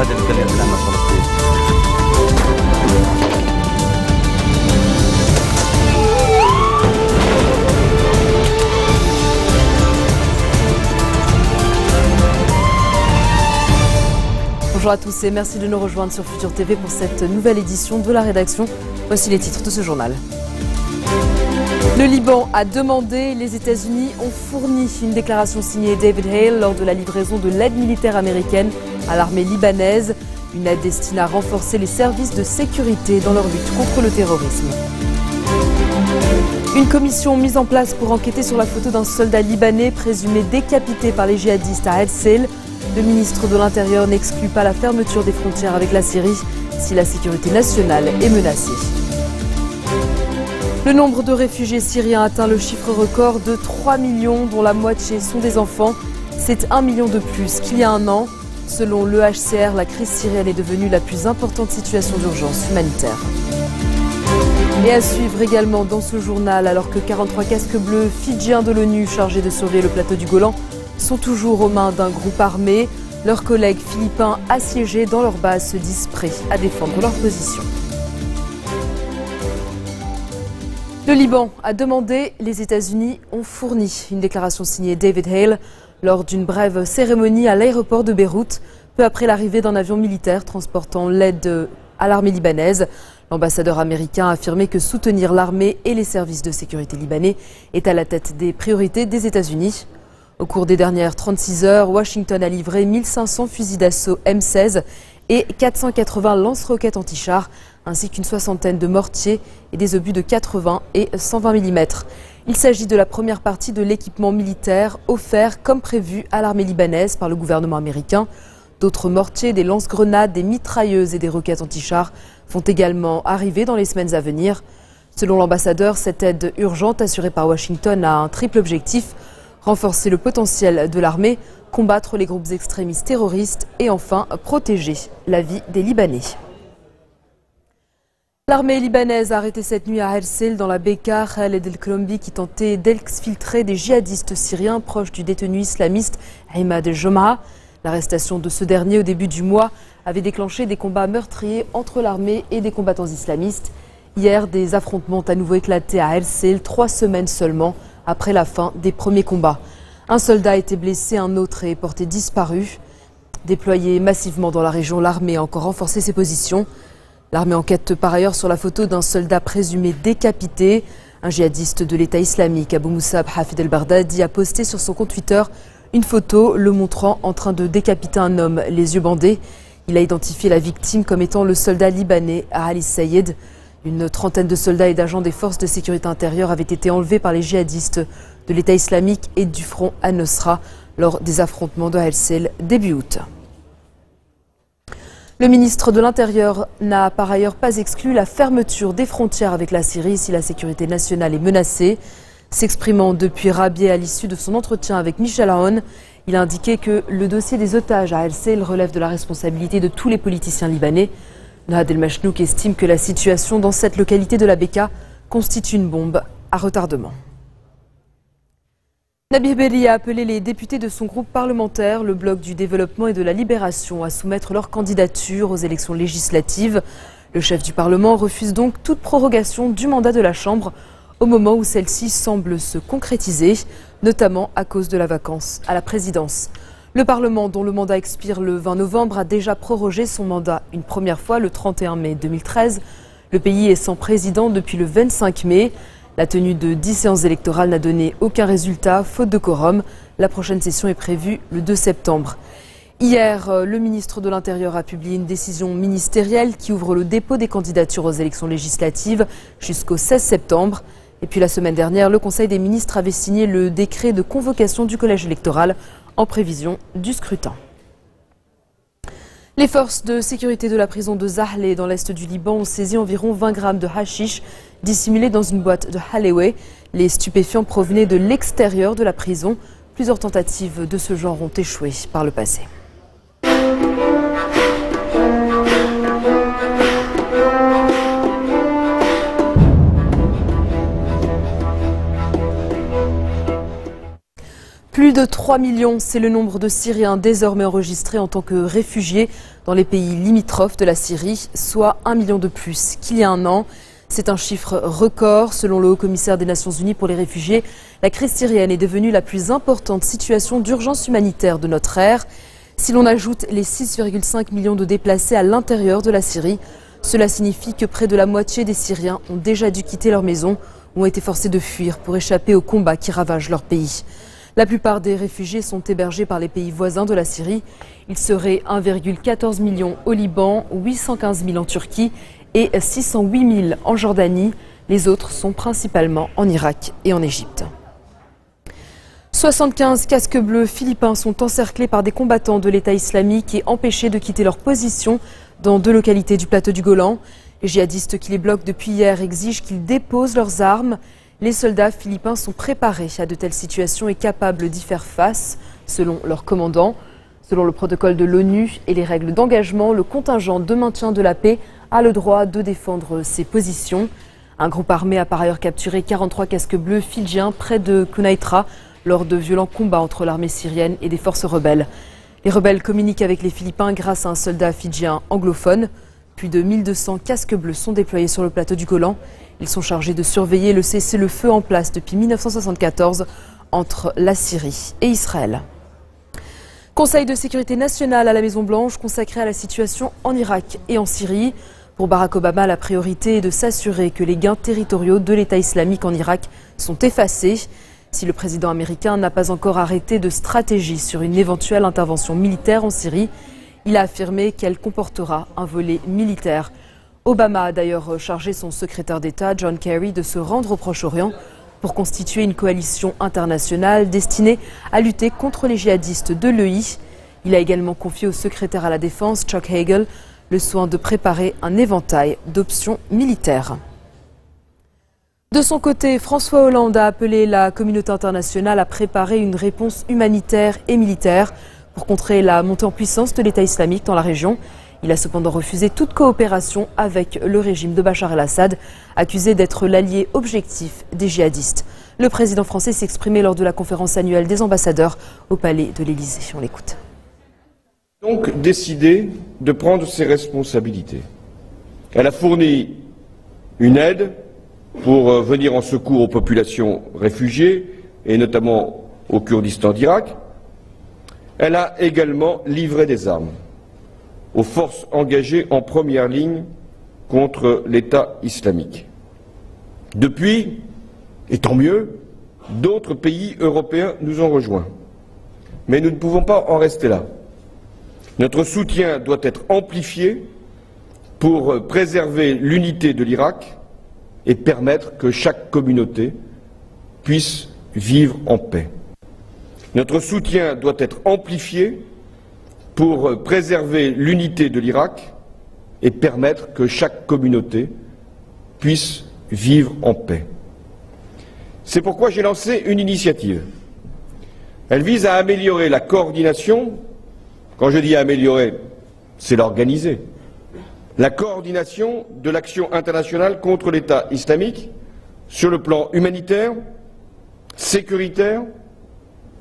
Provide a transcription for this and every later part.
هذه الإمكانيات العامة الفلسطينية. Bonjour à tous et merci de nous rejoindre sur Futur TV pour cette nouvelle édition de la rédaction. Voici les titres de ce journal. Le Liban a demandé, les États-Unis ont fourni. Une déclaration signée David Hale lors de la livraison de l'aide militaire américaine à l'armée libanaise. Une aide destinée à renforcer les services de sécurité dans leur lutte contre le terrorisme. Une commission mise en place pour enquêter sur la photo d'un soldat libanais présumé décapité par les djihadistes à El-Sil. Le ministre de l'Intérieur n'exclut pas la fermeture des frontières avec la Syrie si la sécurité nationale est menacée. Le nombre de réfugiés syriens atteint le chiffre record de 3 millions, dont la moitié sont des enfants. C'est 1 million de plus qu'il y a un an. Selon l'EHCR, la crise syrienne est devenue la plus importante situation d'urgence humanitaire. Et à suivre également dans ce journal, alors que 43 casques bleus fidjiens de l'ONU chargés de surveiller le plateau du Golan sont toujours aux mains d'un groupe armé. Leurs collègues philippins assiégés dans leur base se disent prêts à défendre leur position. Le Liban a demandé, les États-Unis ont fourni. Une déclaration signée David Hale lors d'une brève cérémonie à l'aéroport de Beyrouth, peu après l'arrivée d'un avion militaire transportant l'aide à l'armée libanaise. L'ambassadeur américain a affirmé que soutenir l'armée et les services de sécurité libanais est à la tête des priorités des États-Unis. Au cours des dernières 36 heures, Washington a livré 1500 fusils d'assaut M16 et 480 lance-roquettes anti-chars, ainsi qu'une soixantaine de mortiers et des obus de 80 et 120 mm. Il s'agit de la première partie de l'équipement militaire offert comme prévu à l'armée libanaise par le gouvernement américain. D'autres mortiers, des lance-grenades, des mitrailleuses et des roquettes anti-chars vont également arriver dans les semaines à venir. Selon l'ambassadeur, cette aide urgente assurée par Washington a un triple objectif: renforcer le potentiel de l'armée, combattre les groupes extrémistes terroristes et enfin protéger la vie des Libanais. L'armée libanaise a arrêté cette nuit à El-Sil, dans la Bekaa, Khaled El-Krombi, qui tentait d'exfiltrer des djihadistes syriens proches du détenu islamiste Ahmad El-Jomah. L'arrestation de ce dernier au début du mois avait déclenché des combats meurtriers entre l'armée et des combattants islamistes. Hier, des affrontements ont à nouveau éclaté à El-Sil, 3 semaines seulement après la fin des premiers combats. Un soldat a été blessé, un autre est porté disparu. Déployé massivement dans la région, l'armée a encore renforcé ses positions. L'armée enquête par ailleurs sur la photo d'un soldat présumé décapité. Un djihadiste de l'État islamique, Abu Musab Hafid el-Baghdadi, a posté sur son compte Twitter une photo le montrant en train de décapiter un homme, les yeux bandés. Il a identifié la victime comme étant le soldat libanais Ali Sayed. Une trentaine de soldats et d'agents des forces de sécurité intérieure avaient été enlevés par les djihadistes de l'État islamique et du front Al-Nusra lors des affrontements de El-Sil début août. Le ministre de l'Intérieur n'a par ailleurs pas exclu la fermeture des frontières avec la Syrie si la sécurité nationale est menacée. S'exprimant depuis Rabieh à l'issue de son entretien avec Michel Aoun, il a indiqué que le dossier des otages à El-Sil relève de la responsabilité de tous les politiciens libanais. Nahad El-Machnouk estime que la situation dans cette localité de la Bekaa constitue une bombe à retardement. Nabih Berri a appelé les députés de son groupe parlementaire, le Bloc du développement et de la libération, à soumettre leur candidature aux élections législatives. Le chef du Parlement refuse donc toute prorogation du mandat de la Chambre au moment où celle-ci semble se concrétiser, notamment à cause de la vacance à la présidence. Le Parlement, dont le mandat expire le 20 novembre, a déjà prorogé son mandat une première fois le 31 mai 2013. Le pays est sans président depuis le 25 mai. La tenue de 10 séances électorales n'a donné aucun résultat, faute de quorum. La prochaine session est prévue le 2 septembre. Hier, le ministre de l'Intérieur a publié une décision ministérielle qui ouvre le dépôt des candidatures aux élections législatives jusqu'au 16 septembre. Et puis la semaine dernière, le Conseil des ministres avait signé le décret de convocation du collège électoral en prévision du scrutin. Les forces de sécurité de la prison de Zahle dans l'est du Liban ont saisi environ 20 grammes de hashish dissimulés dans une boîte de Haleweh. Les stupéfiants provenaient de l'extérieur de la prison. Plusieurs tentatives de ce genre ont échoué par le passé. Plus de 3 millions, c'est le nombre de Syriens désormais enregistrés en tant que réfugiés dans les pays limitrophes de la Syrie, soit 1 million de plus qu'il y a un an. C'est un chiffre record. Selon le haut-commissaire des Nations Unies pour les réfugiés, la crise syrienne est devenue la plus importante situation d'urgence humanitaire de notre ère. Si l'on ajoute les 6,5 millions de déplacés à l'intérieur de la Syrie, cela signifie que près de la moitié des Syriens ont déjà dû quitter leur maison ou ont été forcés de fuir pour échapper aux combats qui ravagent leur pays. La plupart des réfugiés sont hébergés par les pays voisins de la Syrie. Il serait 1,14 million au Liban, 815 000 en Turquie et 608 000 en Jordanie. Les autres sont principalement en Irak et en Égypte. 75 casques bleus philippins sont encerclés par des combattants de l'État islamique et empêchés de quitter leur position dans 2 localités du plateau du Golan. Les djihadistes qui les bloquent depuis hier exigent qu'ils déposent leurs armes. Les soldats philippins sont préparés à de telles situations et capables d'y faire face, selon leur commandant. Selon le protocole de l'ONU et les règles d'engagement, le contingent de maintien de la paix a le droit de défendre ses positions. Un groupe armé a par ailleurs capturé 43 casques bleus fidjiens près de Quneitra lors de violents combats entre l'armée syrienne et des forces rebelles. Les rebelles communiquent avec les Philippins grâce à un soldat fidjien anglophone. Plus de 1200 casques bleus sont déployés sur le plateau du Golan. Ils sont chargés de surveiller le cessez-le-feu en place depuis 1974 entre la Syrie et Israël. Conseil de sécurité nationale à la Maison-Blanche consacré à la situation en Irak et en Syrie. Pour Barack Obama, la priorité est de s'assurer que les gains territoriaux de l'État islamique en Irak sont effacés. Si le président américain n'a pas encore arrêté de stratégie sur une éventuelle intervention militaire en Syrie, il a affirmé qu'elle comportera un volet militaire. Obama a d'ailleurs chargé son secrétaire d'État, John Kerry, de se rendre au Proche-Orient pour constituer une coalition internationale destinée à lutter contre les djihadistes de l'EI. Il a également confié au secrétaire à la Défense, Chuck Hagel, le soin de préparer un éventail d'options militaires. De son côté, François Hollande a appelé la communauté internationale à préparer une réponse humanitaire et militaire pour contrer la montée en puissance de l'État islamique dans la région. Il a cependant refusé toute coopération avec le régime de Bachar el-Assad, accusé d'être l'allié objectif des djihadistes. Le président français s'est exprimé lors de la conférence annuelle des ambassadeurs au palais de l'Élysée. On l'écoute. Donc décidé de prendre ses responsabilités. Elle a fourni une aide pour venir en secours aux populations réfugiées et notamment au Kurdistan d'Irak. Elle a également livré des armes aux forces engagées en première ligne contre l'État islamique. Depuis, et tant mieux, d'autres pays européens nous ont rejoints. Mais nous ne pouvons pas en rester là. Notre soutien doit être amplifié pour préserver l'unité de l'Irak et permettre que chaque communauté puisse vivre en paix. Notre soutien doit être amplifié pour préserver l'unité de l'Irak et permettre que chaque communauté puisse vivre en paix. C'est pourquoi j'ai lancé une initiative. Elle vise à améliorer la coordination. Quand je dis améliorer, c'est l'organiser. La coordination de l'action internationale contre l'État islamique sur le plan humanitaire, sécuritaire,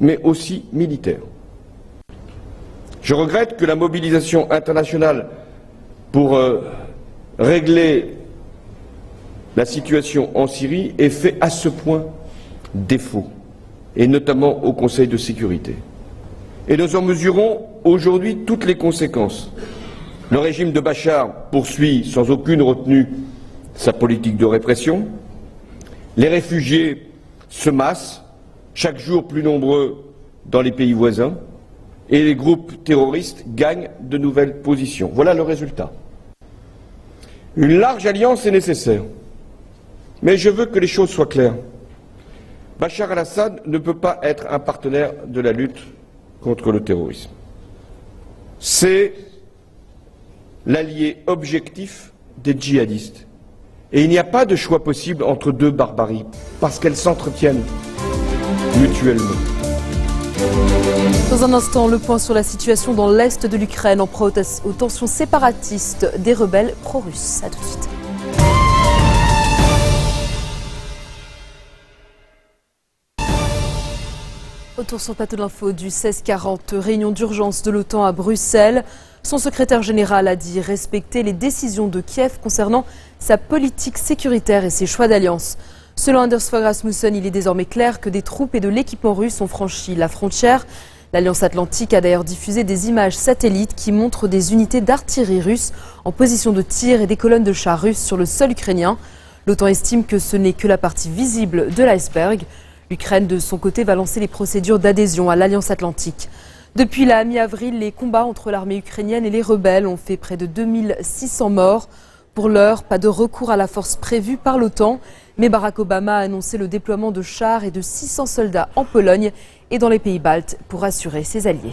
mais aussi militaire. Je regrette que la mobilisation internationale pour régler la situation en Syrie ait fait à ce point défaut, et notamment au Conseil de sécurité. Et nous en mesurons aujourd'hui toutes les conséquences. Le régime de Bachar poursuit sans aucune retenue sa politique de répression. Les réfugiés se massent, chaque jour plus nombreux dans les pays voisins, et les groupes terroristes gagnent de nouvelles positions. Voilà le résultat. Une large alliance est nécessaire, mais je veux que les choses soient claires. Bachar el-Assad ne peut pas être un partenaire de la lutte contre le terrorisme. C'est l'allié objectif des djihadistes. Et il n'y a pas de choix possible entre deux barbaries, parce qu'elles s'entretiennent mutuellement. Dans un instant, le point sur la situation dans l'est de l'Ukraine en proie aux tensions séparatistes des rebelles pro-russes. A tout de suite. Retour sur le plateau de l'info du 16-40, réunion d'urgence de l'OTAN à Bruxelles. Son secrétaire général a dit respecter les décisions de Kiev concernant sa politique sécuritaire et ses choix d'alliance. Selon Anders Fogh Rasmussen, il est désormais clair que des troupes et de l'équipement russe ont franchi la frontière. L'Alliance Atlantique a d'ailleurs diffusé des images satellites qui montrent des unités d'artillerie russes en position de tir et des colonnes de chars russes sur le sol ukrainien. L'OTAN estime que ce n'est que la partie visible de l'iceberg. L'Ukraine, de son côté, va lancer les procédures d'adhésion à l'Alliance Atlantique. Depuis la mi-avril, les combats entre l'armée ukrainienne et les rebelles ont fait près de 2600 morts. Pour l'heure, pas de recours à la force prévue par l'OTAN, mais Barack Obama a annoncé le déploiement de chars et de 600 soldats en Pologne et dans les pays baltes pour assurer ses alliés.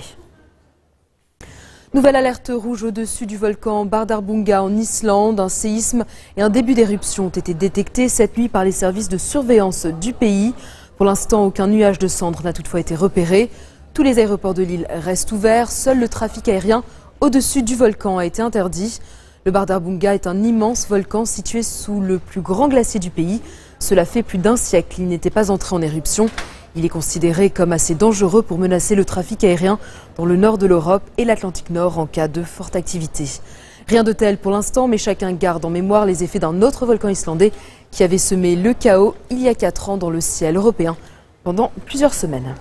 Nouvelle alerte rouge au-dessus du volcan Bardarbunga en Islande. Un séisme et un début d'éruption ont été détectés cette nuit par les services de surveillance du pays. Pour l'instant, aucun nuage de cendres n'a toutefois été repéré. Tous les aéroports de l'île restent ouverts. Seul le trafic aérien au-dessus du volcan a été interdit. Le Bardarbunga est un immense volcan situé sous le plus grand glacier du pays. Cela fait plus d'un siècle. Il n'était pas entré en éruption. Il est considéré comme assez dangereux pour menacer le trafic aérien dans le nord de l'Europe et l'Atlantique Nord en cas de forte activité. Rien de tel pour l'instant, mais chacun garde en mémoire les effets d'un autre volcan islandais qui avait semé le chaos il y a 4 ans dans le ciel européen pendant plusieurs semaines.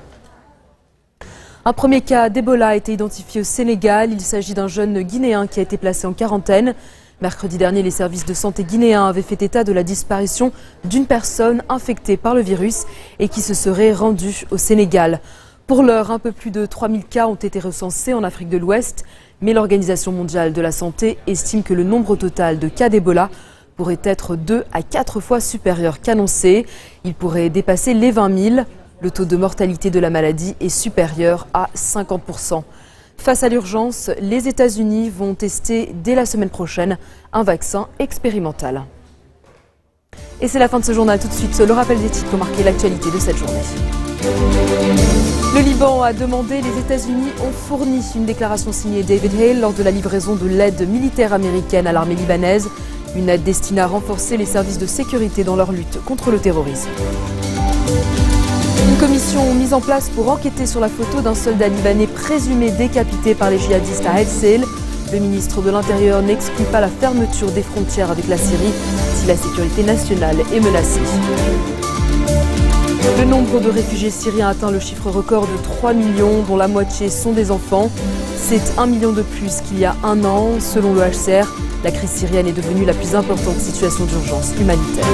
Un premier cas d'Ebola a été identifié au Sénégal. Il s'agit d'un jeune Guinéen qui a été placé en quarantaine. Mercredi dernier, les services de santé guinéens avaient fait état de la disparition d'une personne infectée par le virus et qui se serait rendue au Sénégal. Pour l'heure, un peu plus de 3000 cas ont été recensés en Afrique de l'Ouest, mais l'Organisation mondiale de la santé estime que le nombre total de cas d'Ebola pourrait être 2 à 4 fois supérieur qu'annoncé. Il pourrait dépasser les 20 000. Le taux de mortalité de la maladie est supérieur à 50%. Face à l'urgence, les États-Unis vont tester dès la semaine prochaine un vaccin expérimental. Et c'est la fin de ce journal. Tout de suite, le rappel des titres qui ont marqué l'actualité de cette journée. Le Liban a demandé, les États-Unis ont fourni une déclaration signée David Hale lors de la livraison de l'aide militaire américaine à l'armée libanaise. Une aide destinée à renforcer les services de sécurité dans leur lutte contre le terrorisme. Une commission mise en place pour enquêter sur la photo d'un soldat libanais présumé décapité par les djihadistes à El Seil. Le ministre de l'Intérieur n'exclut pas la fermeture des frontières avec la Syrie si la sécurité nationale est menacée. Le nombre de réfugiés syriens atteint le chiffre record de 3 millions, dont la moitié sont des enfants. C'est 1 million de plus qu'il y a un an. Selon le HCR, la crise syrienne est devenue la plus importante situation d'urgence humanitaire.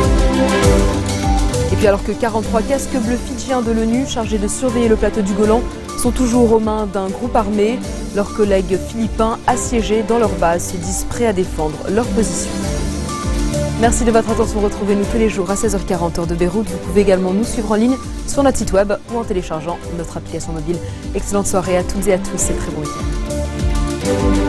Et puis alors que 43 casques bleus fidjiens de l'ONU chargés de surveiller le plateau du Golan sont toujours aux mains d'un groupe armé, leurs collègues philippins assiégés dans leur base se disent prêts à défendre leur position. Merci de votre attention. Retrouvez-nous tous les jours à 16h40 heure de Beyrouth. Vous pouvez également nous suivre en ligne sur notre site web ou en téléchargeant notre application mobile. Excellente soirée à toutes et à tous et très bon week-end.